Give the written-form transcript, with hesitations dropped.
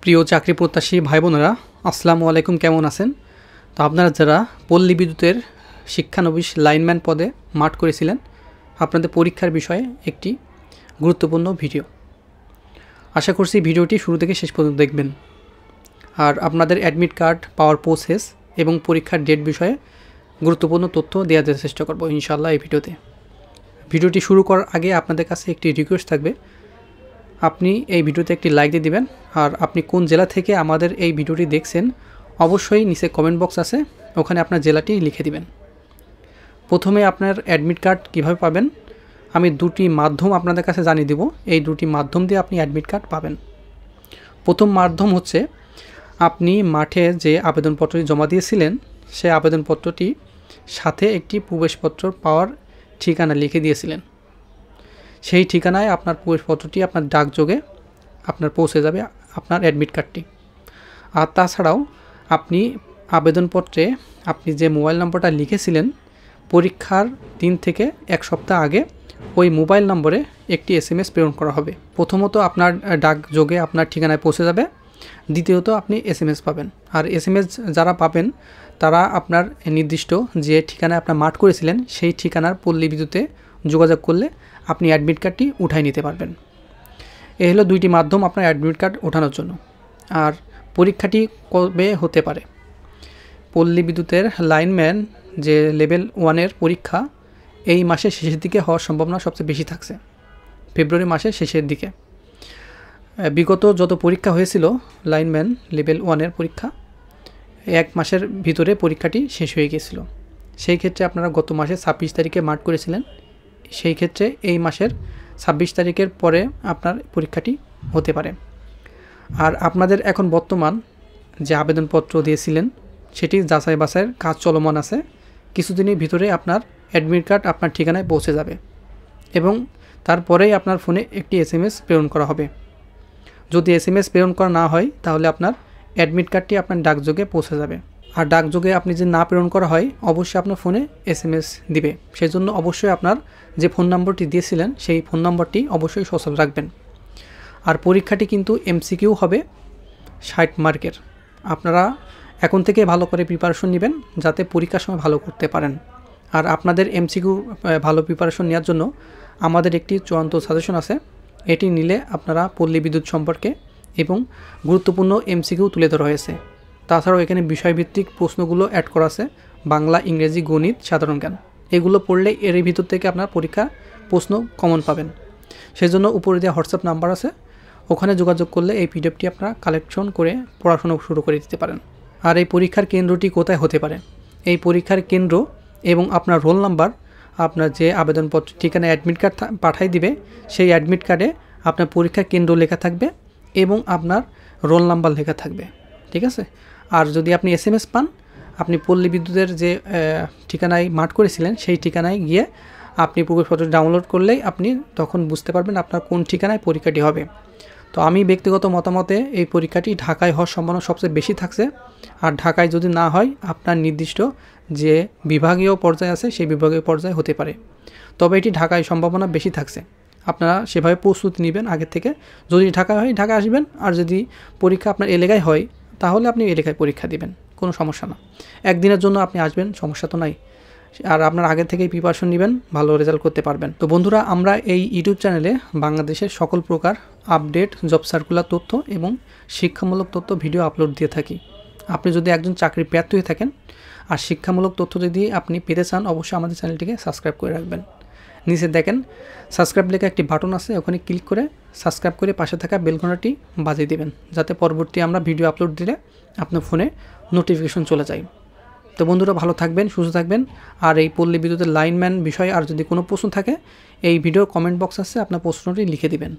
প্রিয় চাকরি প্রত্যাশী ভাই বোনেরা, আসসালামু আলাইকুম। কেমন আছেন? তো আপনারা যারা পল্লী বিদ্যুতের শিক্ষানবিশ লাইনম্যান পদে মাঠ করেছিলেন, আপনাদের পরীক্ষার বিষয়ে একটি গুরুত্বপূর্ণ ভিডিও। আশা করছি ভিডিওটি শুরু থেকে শেষ পর্যন্ত দেখবেন। আর আপনাদের অ্যাডমিট কার্ড পাওয়ার প্রসেস এবং পরীক্ষার ডেট বিষয়ে গুরুত্বপূর্ণ তথ্য দেওয়ার চেষ্টা করব ইনশাআল্লাহ এই ভিডিওতে। ভিডিওটি শুরু করার আগে আপনাদের কাছে একটি রিকোয়েস্ট থাকবে, আপনি এই ভিডিওতে একটি লাইক দিয়ে দিবেন। আর আপনি কোন জেলা থেকে আমাদের এই ভিডিওটি দেখছেন অবশ্যই নিচে কমেন্ট বক্স আছে, ওখানে আপনার জেলাটি লিখে দিবেন। প্রথমে আপনার অ্যাডমিট কার্ড কিভাবে পাবেন আমি দুটি মাধ্যম আপনাদের কাছে জানিয়ে দেব। এই দুটি মাধ্যম দিয়ে আপনি অ্যাডমিট কার্ড পাবেন। প্রথম মাধ্যম হচ্ছে, আপনি মাঠে যে আবেদনপত্রটি জমা দিয়েছিলেন সেই আবেদনপত্রটি সাথে একটি প্রবেশপত্র পাওয়ার ঠিকানা লিখে দিয়েছিলেন। সেই ঠিকানায় আপনার প্রবেশপত্রটি আপনার ডাকযোগে আপনার পৌঁছে যাবে আপনার অ্যাডমিট কার্ডটি। আর তাছাড়াও আপনি আবেদনপত্রে আপনি যে মোবাইল নম্বরটা লিখেছিলেন পরীক্ষার দিন থেকে এক সপ্তাহ আগে ওই মোবাইল নম্বরে একটি SMS প্রেরণ করা হবে। প্রথমত আপনার ডাকযোগে আপনার ঠিকানায় পৌঁছে যাবে, দ্বিতীয়ত আপনি SMS পাবেন। আর SMS যারা পাবেন তারা আপনার নির্দিষ্ট যে ঠিকানায় আপনার মাঠ করেছিলেন সেই ঠিকানার পল্লী বিদ্যুতে যোগাযোগ করলে আপনি অ্যাডমিট কার্ডটি উঠাই নিতে পারবেন। এই হলো দুইটি মাধ্যম আপনার অ্যাডমিট কার্ড ওঠানোর জন্য। আর পরীক্ষাটি কবে হতে পারে? পল্লী বিদ্যুতের লাইনম্যান যে লেভেল 1-এর পরীক্ষা এই মাসের শেষের দিকে হওয়ার সম্ভাবনা সবচেয়ে বেশি থাকছে, ফেব্রুয়ারি মাসের শেষের দিকে। বিগত যত পরীক্ষা হয়েছিল লাইনম্যান লেভেল 1-এর পরীক্ষা, এক মাসের ভিতরে পরীক্ষাটি শেষ হয়ে গিয়েছিল। সেই ক্ষেত্রে আপনারা গত মাসে 26 তারিখে মাঠ করেছিলেন, সেই ক্ষেত্রে এই মাসের 26 তারিখের পরে আপনার পরীক্ষাটি হতে পারে। আর আপনাদের এখন বর্তমান যে আবেদনপত্র দিয়েছিলেন সেটি যাচাই বাছাইয়ের কাজ চলমান আছে। কিছুদিনের ভিতরে আপনার অ্যাডমিট কার্ড আপনার ঠিকানায় পৌঁছে যাবে এবং তারপরেই আপনার ফোনে একটি SMS প্রেরণ করা হবে। যদি SMS প্রেরণ করা না হয় তাহলে আপনার অ্যাডমিট কার্ডটি আপনার ডাকযোগে পৌঁছে যাবে। আর ডাকযোগে আপনি যে না প্রেরণ করা হয় অবশ্যই আপনার ফোনে SMS দিবে। সেই জন্য অবশ্যই আপনার যে ফোন নম্বরটি দিয়েছিলেন সেই ফোন নম্বরটি অবশ্যই সচল রাখবেন। আর পরীক্ষাটি কিন্তু MCQ হবে 60 মার্কের। আপনারা এখন থেকে ভালো করে প্রিপারেশন নেবেন যাতে পরীক্ষার সময় ভালো করতে পারেন। আর আপনাদের MCQ ভালো প্রিপারেশন নেওয়ার জন্য আমাদের একটি চূড়ান্ত সাজেশন আছে, এটি নিলে আপনারা পল্লী বিদ্যুৎ সম্পর্কে এবং গুরুত্বপূর্ণ MCQ তুলে ধরা হয়েছে। তাছাড়াও এখানে বিষয়ভিত্তিক প্রশ্নগুলো অ্যাড করা আছে, বাংলা, ইংরেজি, গণিত, সাধারণ জ্ঞান। এগুলো পড়লে এর ভিতর থেকে আপনার পরীক্ষা প্রশ্ন কমন পাবেন। সেই জন্য উপরে যে হোয়াটসঅ্যাপ নাম্বার আছে ওখানে যোগাযোগ করলে এই PDFটি আপনারা কালেকশন করে পড়াশোনা শুরু করে দিতে পারেন। আর এই পরীক্ষার কেন্দ্রটি কোথায় হতে পারে? এই পরীক্ষার কেন্দ্র এবং আপনার রোল নাম্বার আপনার যে আবেদনপত্র ঠিকানায় অ্যাডমিট কার্ড পাঠাই দিবে সেই অ্যাডমিট কার্ডে আপনার পরীক্ষার কেন্দ্র লেখা থাকবে এবং আপনার রোল নাম্বার লেখা থাকবে, ঠিক আছে? আর যদি আপনি SMS পান, আপনি পল্লী বিদ্যুতের যে ঠিকানায় মাঠ করেছিলেন সেই ঠিকানায় গিয়ে আপনি প্রবেশপত্র ডাউনলোড করলেই আপনি তখন বুঝতে পারবেন আপনার কোন ঠিকানায় পরীক্ষাটি হবে। তো আমি ব্যক্তিগত মতামতে এই পরীক্ষাটি ঢাকায় হওয়ার সম্ভাবনা সবচেয়ে বেশি থাকছে। আর ঢাকায় যদি না হয় আপনার নির্দিষ্ট যে বিভাগীয় পর্যায়ে আছে সেই বিভাগীয় পর্যায়ে হতে পারে, তবে এটি ঢাকায় সম্ভাবনা বেশি থাকছে। আপনারা সেভাবে প্রস্তুতি নেবেন আগের থেকে। যদি ঢাকা হয় ঢাকা আসবেন, আর যদি পরীক্ষা আপনার এলাকায় হয় তাহলে আপনি এলাকায় পরীক্ষা দিবেন, কোনো সমস্যা না। একদিনের জন্য আপনি আসবেন, সমস্যা তো নাই। আর আপনার আগে থেকেই প্রিপারেশন নেবেন, ভালো রেজাল্ট করতে পারবেন। তো বন্ধুরা, আমরা এই ইউটিউব চ্যানেলে বাংলাদেশের সকল প্রকার আপডেট, জব সার্কুলার তথ্য এবং শিক্ষামূলক তথ্য ভিডিও আপলোড দিয়ে থাকি। আপনি যদি একজন চাকরি প্রার্থী হয়ে থাকেন আর শিক্ষামূলক তথ্য যদি আপনি পেতে চান অবশ্যই আমাদের চ্যানেলটিকে সাবস্ক্রাইব করে রাখবেন। নিচে দেখেন সাবস্ক্রাইব লেখা একটি বাটন আছে, ওখানে ক্লিক করে সাবস্ক্রাইব করে পাশে থাকা বেল ঘন্টাটি বাজিয়ে দেবেন যাতে পরবর্তী আমরা ভিডিও আপলোড দিলে আপনার ফোনে নোটিফিকেশন চলে যায়। তো বন্ধুরা, ভালো থাকবেন, সুস্থ থাকবেন। আর এই পল্লী বিদ্যুতের লাইনম্যান বিষয়ে আর যদি কোনো প্রশ্ন থাকে এই ভিডিওর কমেন্ট বক্স আছে, আপনার প্রশ্নটি লিখে দিবেন।